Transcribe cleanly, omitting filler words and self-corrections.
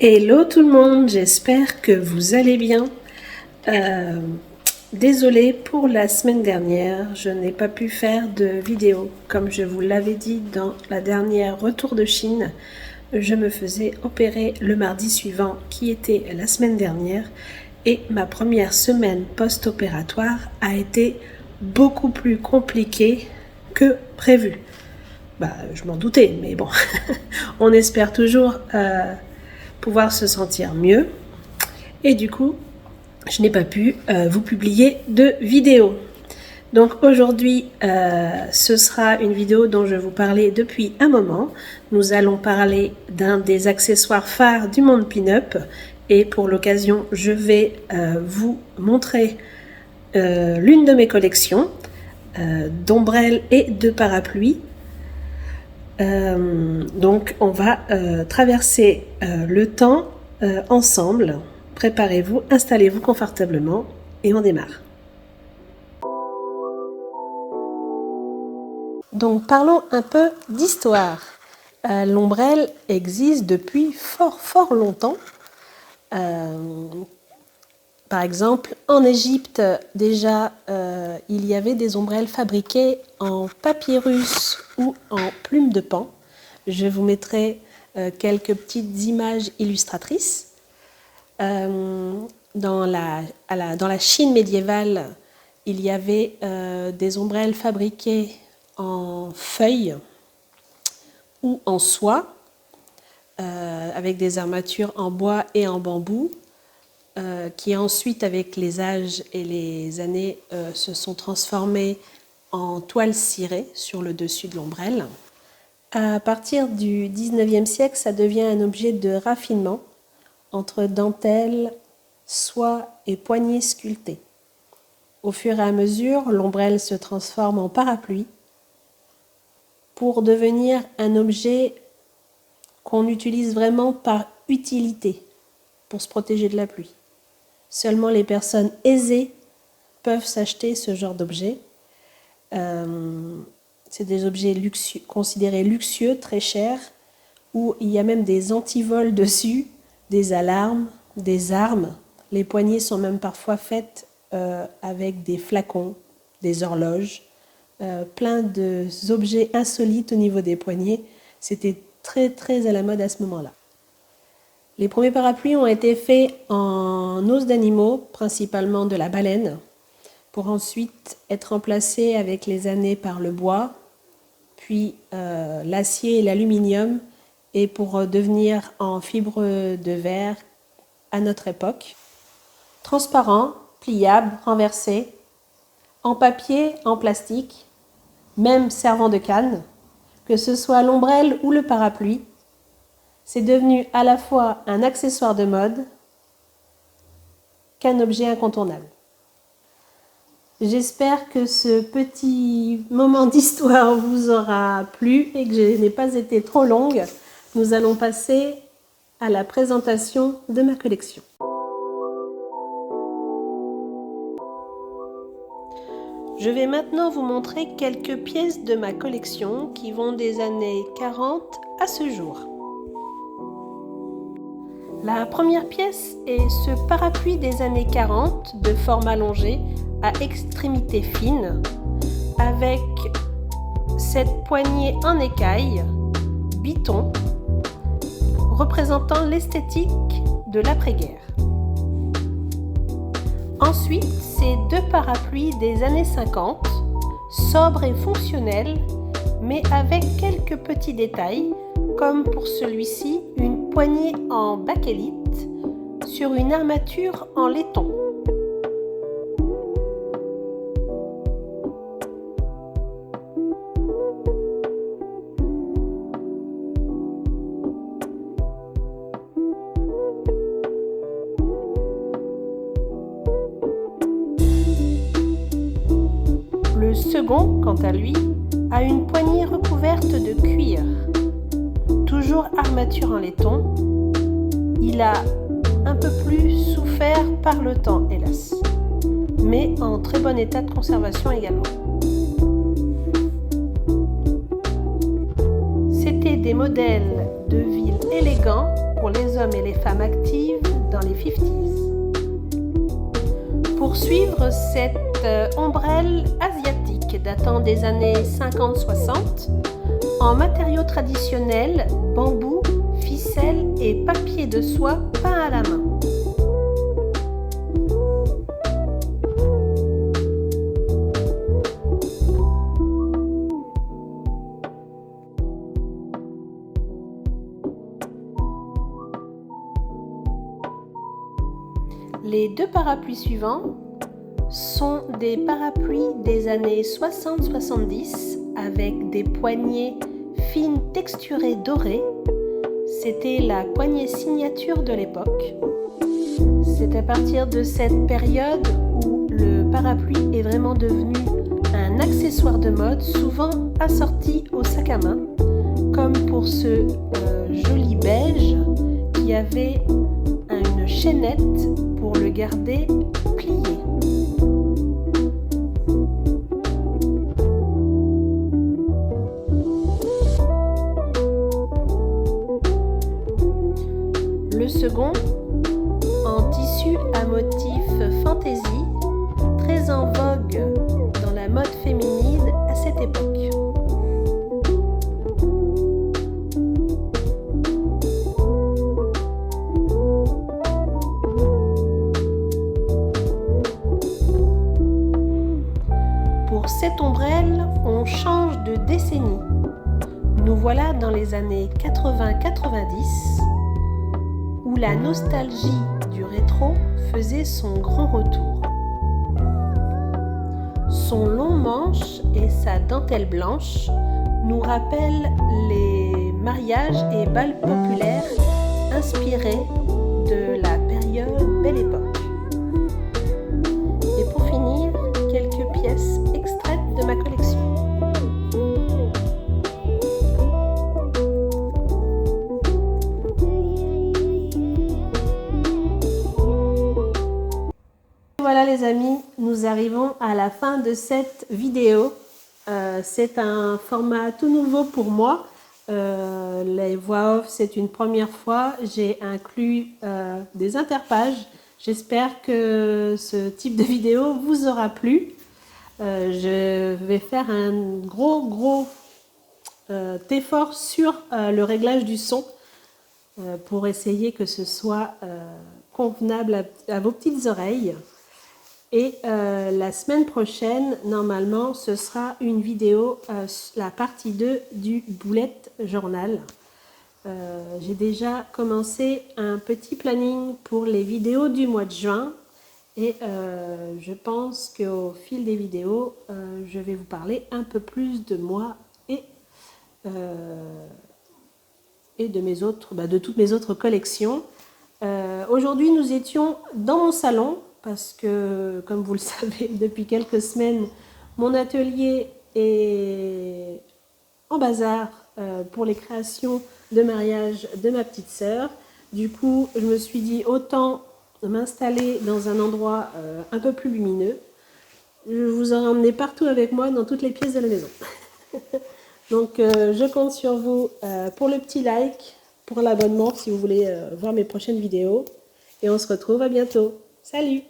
Hello tout le monde, j'espère que vous allez bien. Désolée pour la semaine dernière, je n'ai pas pu faire de vidéo. Comme je vous l'avais dit dans la dernière retour de Chine, je me faisais opérer le mardi suivant qui était la semaine dernière et ma première semaine post-opératoire a été beaucoup plus compliquée que prévu. Je m'en doutais, mais bon, on espère toujours pouvoir se sentir mieux. Et du coup, je n'ai pas pu vous publier de vidéo. Donc aujourd'hui, ce sera une vidéo dont je vous parlais depuis un moment. Nous allons parler d'un des accessoires phares du monde pin-up. Et pour l'occasion, je vais vous montrer l'une de mes collections d'ombrelles et de parapluies. Donc on va traverser le temps ensemble. Préparez-vous, installez-vous confortablement et on démarre. Donc parlons un peu d'histoire. L'ombrelle existe depuis fort longtemps. Par exemple, en Égypte, déjà, il y avait des ombrelles fabriquées en papyrus ou en plume de paon. Je vous mettrai quelques petites images illustratrices. Dans la Chine médiévale, il y avait des ombrelles fabriquées en feuilles ou en soie, avec des armatures en bois et en bambou, qui ensuite, avec les âges et les années, se sont transformées en toile cirée sur le dessus de l'ombrelle. À partir du 19e siècle, ça devient un objet de raffinement entre dentelle, soie et poignée sculptée. Au fur et à mesure, l'ombrelle se transforme en parapluie pour devenir un objet qu'on utilise vraiment par utilité, pour se protéger de la pluie. Seulement les personnes aisées peuvent s'acheter ce genre d'objet. C'est des objets considérés luxueux, très chers, où il y a même des antivols dessus, des alarmes, des armes. Les poignées sont même parfois faites avec des flacons, des horloges, plein d'objets insolites au niveau des poignets. C'était très à la mode à ce moment-là. Les premiers parapluies ont été faits en os d'animaux, principalement de la baleine, pour ensuite être remplacés avec les années par le bois, puis l'acier et l'aluminium, et pour devenir en fibre de verre à notre époque. Transparent, pliable, renversé, en papier, en plastique, même servant de canne, que ce soit l'ombrelle ou le parapluie, c'est devenu à la fois un accessoire de mode qu'un objet incontournable. J'espère que ce petit moment d'histoire vous aura plu et que je n'ai pas été trop longue. Nous allons passer à la présentation de ma collection. Je vais maintenant vous montrer quelques pièces de ma collection qui vont des années 40 à ce jour. La première pièce est ce parapluie des années 40 de forme allongée à extrémité fine avec cette poignée en écaille, biton, représentant l'esthétique de l'après-guerre. Ensuite, ces deux parapluies des années 50, sobres et fonctionnels, mais avec quelques petits détails, comme pour celui-ci, une poignée en bakélite sur une armature en laiton. Le second, quant à lui, a une poignée recouverte de cuir. Toujours armature en laiton, il a un peu plus souffert par le temps, hélas, mais en très bon état de conservation également. C'était des modèles de ville élégants pour les hommes et les femmes actives dans les 50s. Pour suivre cette ombrelle asiatique datant des années 50-60, en matériaux traditionnels, bambou, ficelle et papier de soie peint à la main. Les deux parapluies suivants sont des parapluies des années 60-70 avec des poignées fines texturées dorées. C'était la poignée signature de l'époque. C'est à partir de cette période où le parapluie est vraiment devenu un accessoire de mode, souvent assorti au sac à main, comme pour ce joli beige qui avait une chaînette pour le garder plié. Le second, en tissu à motif fantaisie, très en vogue dans la mode féminine à cette époque. Pour cette ombrelle, on change de décennie. Nous voilà dans les années 80-90, où la nostalgie du rétro faisait son grand retour. Son long manche et sa dentelle blanche nous rappellent les mariages et bals populaires inspirés de la période Belle Époque. Et pour finir, quelques pièces extraites de ma collection. Voilà les amis, nous arrivons à la fin de cette vidéo. C'est un format tout nouveau pour moi. Les voix off, c'est une première fois. J'ai inclus des interpages. J'espère que ce type de vidéo vous aura plu. Je vais faire un gros effort sur le réglage du son pour essayer que ce soit convenable à vos petites oreilles. Et la semaine prochaine, normalement, ce sera une vidéo, la partie 2 du bullet journal. J'ai déjà commencé un petit planning pour les vidéos du mois de juin. Et je pense qu'au fil des vidéos, je vais vous parler un peu plus de moi et de mes autres, de toutes mes autres collections. Aujourd'hui, nous étions dans mon salon. Parce que, comme vous le savez, depuis quelques semaines, mon atelier est en bazar pour les créations de mariage de ma petite sœur. Du coup, je me suis dit autant m'installer dans un endroit un peu plus lumineux. Je vous aurai emmené partout avec moi dans toutes les pièces de la maison. Donc, je compte sur vous pour le petit like, pour l'abonnement si vous voulez voir mes prochaines vidéos. Et on se retrouve à bientôt. Salut!